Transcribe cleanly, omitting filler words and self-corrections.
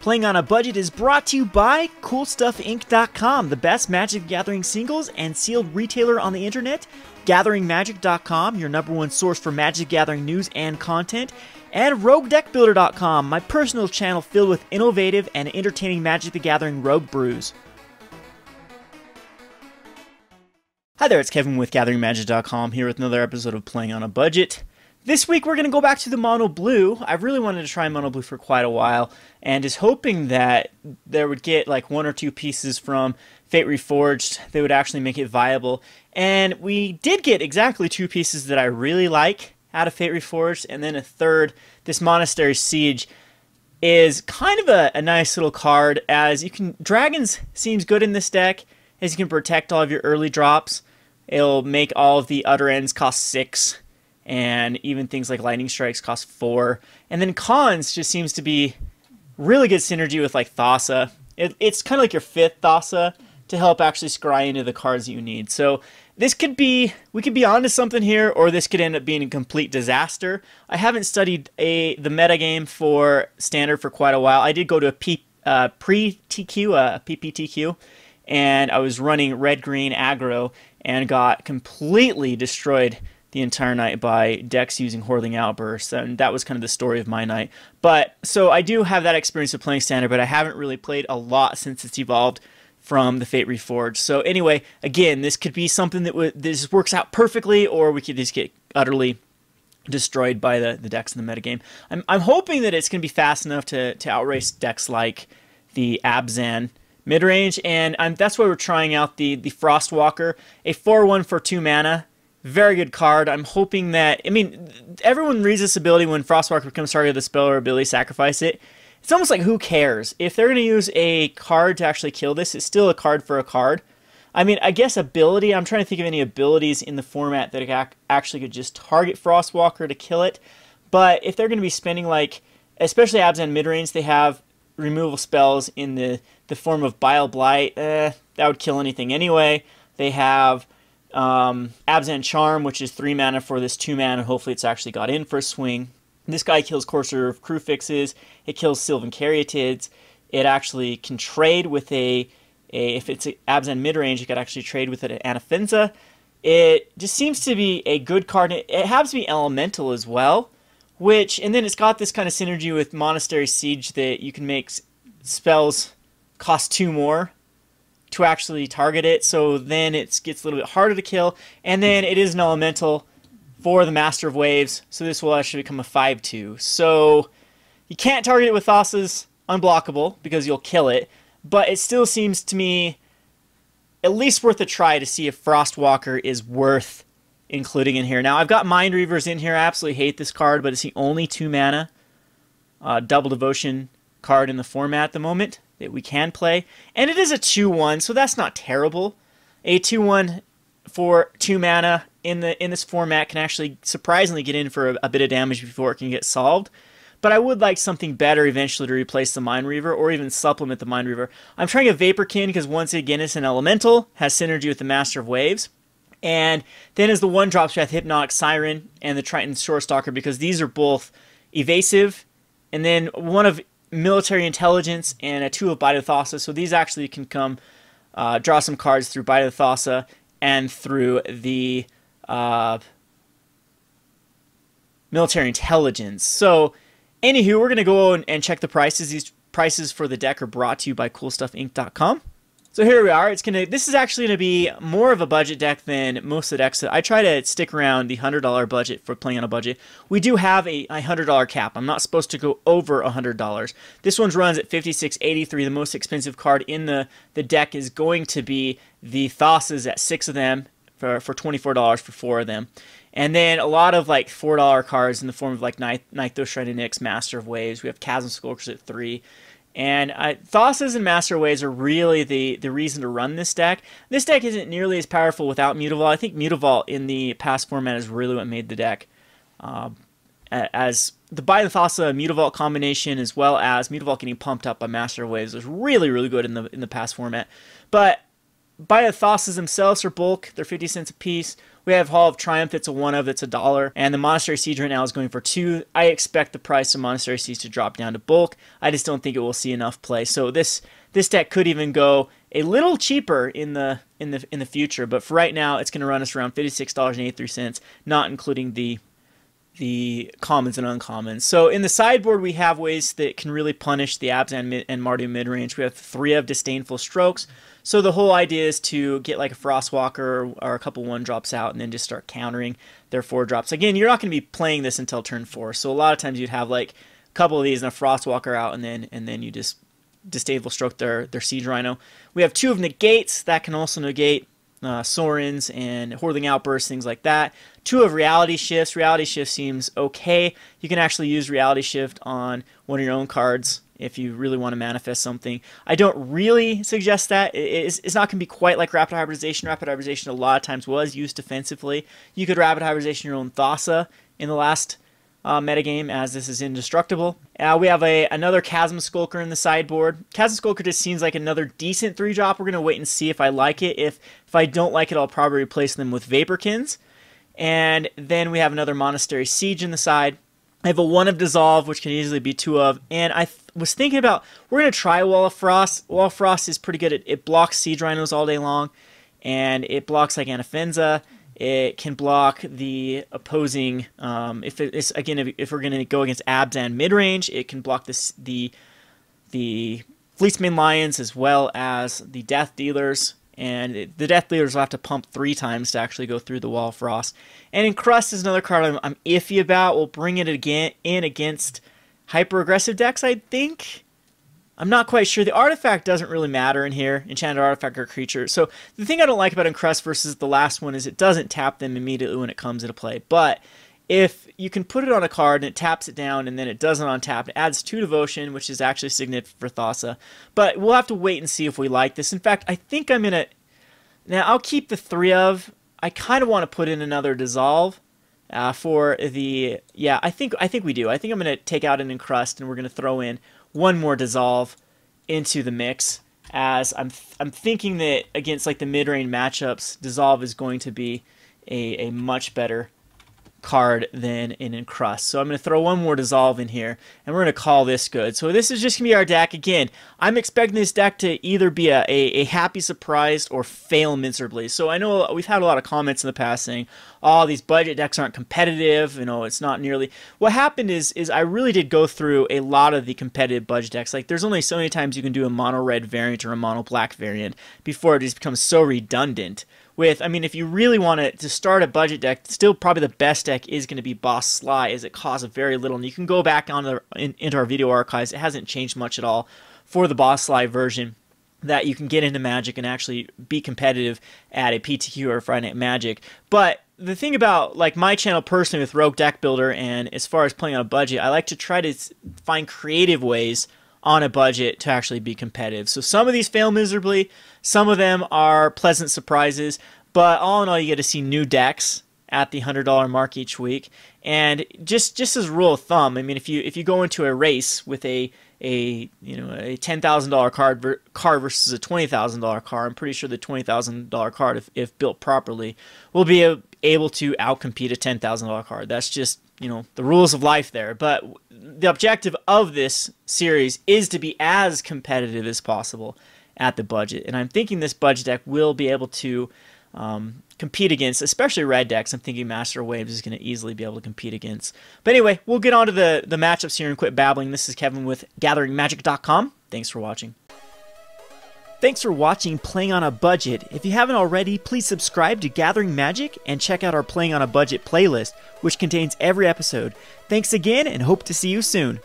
Playing on a Budget is brought to you by CoolStuffInc.com, the best Magic the Gathering singles and sealed retailer on the internet, GatheringMagic.com, your #1 source for Magic the Gathering news and content, and RogueDeckBuilder.com, my personal channel filled with innovative and entertaining Magic the Gathering rogue brews. Hi there, it's Kevin with GatheringMagic.com here with another episode of Playing on a Budget. This week we're going to go back to the Mono Blue. I've really wanted to try Mono Blue for quite a while, and is hoping that there would get like 1 or 2 pieces from Fate Reforged that would actually make it viable. And we did get exactly 2 pieces that I really like out of Fate Reforged, and then a third. This Monastery Siege is kind of a nice little card, as you can. Dragons seems good in this deck, as you can protect all of your early drops. It'll make all of the other ends cost 6. And even things like Lightning Strikes cost 4. And then cons just seems to be really good synergy with like Thassa. It's kind of like your 5th Thassa to help actually scry into the cards that you need. So this could be, we could be onto something here, or this could end up being a complete disaster. I haven't studied the metagame for Standard for quite a while. I did go to a pre-TQ, a PPTQ, and I was running red-green aggro and got completely destroyed the entire night by decks using Whirling Outbursts, and that was kind of the story of my night. But so I do have that experience of playing Standard, but I haven't really played a lot since it's evolved from the Fate Reforged. So anyway, again, this could be something that this works out perfectly, or we could just get utterly destroyed by the decks in the metagame. I'm hoping that it's going to be fast enough to outrace decks like the Abzan midrange, and that's why we're trying out the Frostwalker, a 4/1 for 2 mana. Very good card. I'm hoping that, I mean, everyone reads this ability when Frostwalker becomes target of the spell or ability, sacrifice it. It's almost like, who cares? If they're going to use a card to actually kill this, it's still a card for a card. I mean, I guess ability, I'm trying to think of any abilities in the format that actually could just target Frostwalker to kill it. But if they're going to be spending, like, especially Abzan midrange, they have removal spells in the form of Bile Blight. That would kill anything anyway. They have Abzan Charm, which is 3 mana for this 2 mana. Hopefully it's actually got in for a swing. This guy kills Courser of Crew Fixes. It kills Sylvan Caryatids. It actually can trade with if it's Abzan midrange, it could actually trade with an Anafenza. It just seems to be a good card. It happens to be elemental as well, and then it's got this kind of synergy with Monastery Siege that you can make spells cost 2 more to actually target it, so then it gets a little bit harder to kill, and then it is an elemental for the Master of Waves, so this will actually become a 5/2. So you can't target it with Thassa's unblockable because you'll kill it, but it still seems to me at least worth a try to see if Frostwalker is worth including in here. Now, I've got Mindreavers in here. I absolutely hate this card, but it's the only 2 mana double devotion card in the format at the moment that we can play, and it is a 2/1, so that's not terrible. A 2/1 for 2 mana in this format can actually surprisingly get in for a bit of damage before it can get solved. But I would like something better eventually to replace the Mindreaver, or even supplement the Mindreaver. I'm trying a Vaporkin because once again it's an elemental, has synergy with the Master of Waves. And then as the 1-drops, we have Hypnotic Siren and the Triton Shorestalker, because these are both evasive, and then 1 of Military Intelligence and a 2 of Bident of Thassa. So these actually can come draw some cards through Bident of Thassa and through the Military Intelligence. So anywho, we're going to go and check the prices. These prices for the deck are brought to you by CoolStuffInc.com. So here we are. This is actually going to be more of a budget deck than most of the decks. I try to stick around the $100 budget for playing on a budget. We do have a $100 cap. I'm not supposed to go over $100. This one runs at $56.83. The most expensive card in the deck is going to be the Thassas at 6 of them for $24 for 4 of them. And then a lot of like $4 cards in the form of like Nykthos, Shredded Nyx, Master of Waves. We have Chasm Skulkers at 3. And Thassas and Master of Waves are really the reason to run this deck. This deck isn't nearly as powerful without Mutavault. I think Mutavault in the past format is really what made the deck. As the Bident of Thassa Mutavault combination, as well as Mutavault getting pumped up by Master of Waves, was really, really good in the past format. But Bident of Thassas themselves are bulk. They're 50 cents a piece. We have Hall of Triumph, it's a one of, it's $1, and the Monastery Siege right now is going for $2. I expect the price of Monastery Siege to drop down to bulk. I just don't think it will see enough play. So this deck could even go a little cheaper in the future, but for right now, it's going to run us around $56.83, not including the commons and uncommons. So in the sideboard, we have ways that can really punish the Abzan and Mardu midrange. We have 3 of Disdainful Strokes. So the whole idea is to get like a Frostwalker or a couple 1-drops out and then just start countering their 4-drops. Again, you're not going to be playing this until turn 4. So a lot of times you'd have like a couple of these and a Frostwalker out, and then you just Disdainful Stroke their Siege Rhino. We have 2 of Negates that can also negate Sorens and Hordeling Outbursts, things like that. 2 of Reality Shifts. Reality Shift seems okay. You can actually use Reality Shift on one of your own cards if you really want to manifest something. I don't really suggest that. It's not going to be quite like Rapid Hybridization. Rapid Hybridization a lot of times was used defensively. You could Rapid Hybridization your own Thassa in the last metagame, as this is indestructible. We have another Chasm Skulker in the sideboard. Chasm Skulker just seems like another decent 3-drop. We're going to wait and see if I like it. If I don't like it, I'll probably replace them with Vaporkins. And then we have another Monastery Siege in the side. I have a 1 of Dissolve, which can easily be 2 of. And I was thinking about, we're going to try Wall of Frost. Wall of Frost is pretty good. It blocks Siege Rhinos all day long. And it blocks like Anafenza. It can block the opposing, if we're going to go against Abzan midrange, it can block the Fleecemane Lions as well as the Death Dealers. And the Death Dealers will have to pump 3 times to actually go through the Wall of Frost. And Encrust is another card I'm iffy about. We'll bring it in against hyper-aggressive decks, I think. I'm not quite sure. The artifact doesn't really matter in here, enchanted artifact or creature. So the thing I don't like about Encrust versus the last one is it doesn't tap them immediately when it comes into play. But if you can put it on a card and it taps it down and then it doesn't untap, it adds 2 devotion, which is actually significant for Thassa. But we'll have to wait and see if we like this. In fact, I think I'm going to... Now, I'll keep the 3 of... I kind of want to put in another Dissolve for the... Yeah, I think we do. I think I'm going to take out an Encrust and we're going to throw in 1 more Dissolve into the mix, as I'm thinking that against like the mid-range matchups, Dissolve is going to be a much better card than an Encrust. So I'm going to throw 1 more Dissolve in here, and we're going to call this good. So this is just going to be our deck. Again, I'm expecting this deck to either be a happy surprise or fail miserably. So I know we've had a lot of comments in the past saying, oh, these budget decks aren't competitive, it's not nearly... What happened is I really did go through a lot of the competitive budget decks. Like, there's only so many times you can do a mono-red variant or a mono-black variant before it just becomes so redundant. If you really want to start a budget deck, still probably the best deck is going to be Boss Sly, as it costs very little. And you can go back into our video archives. It hasn't changed much at all for the Boss Sly version, that you can get into Magic and actually be competitive at a PTQ or Friday Night Magic. But the thing about like my channel personally with Rogue Deck Builder, and as far as playing on a budget, I like to try to find creative ways on a budget to actually be competitive. So some of these fail miserably, some of them are pleasant surprises, but all in all, you get to see new decks at the $100 mark each week. And just as a rule of thumb, if you go into a race with a $10,000 card versus a $20,000 card, I'm pretty sure the $20,000 card, if built properly, will be able to outcompete a $10,000 card. That's just the rules of life there. But the objective of this series is to be as competitive as possible at the budget, and I'm thinking this budget deck will be able to compete against, especially red decks. I'm thinking Master Waves is going to easily be able to compete against. But anyway, we'll get on to the matchups here and quit babbling. This is Kevin with GatheringMagic.com. Thanks for watching. Thanks for watching Playing on a Budget. If you haven't already, please subscribe to Gathering Magic and check out our Playing on a Budget playlist, which contains every episode. Thanks again, and hope to see you soon.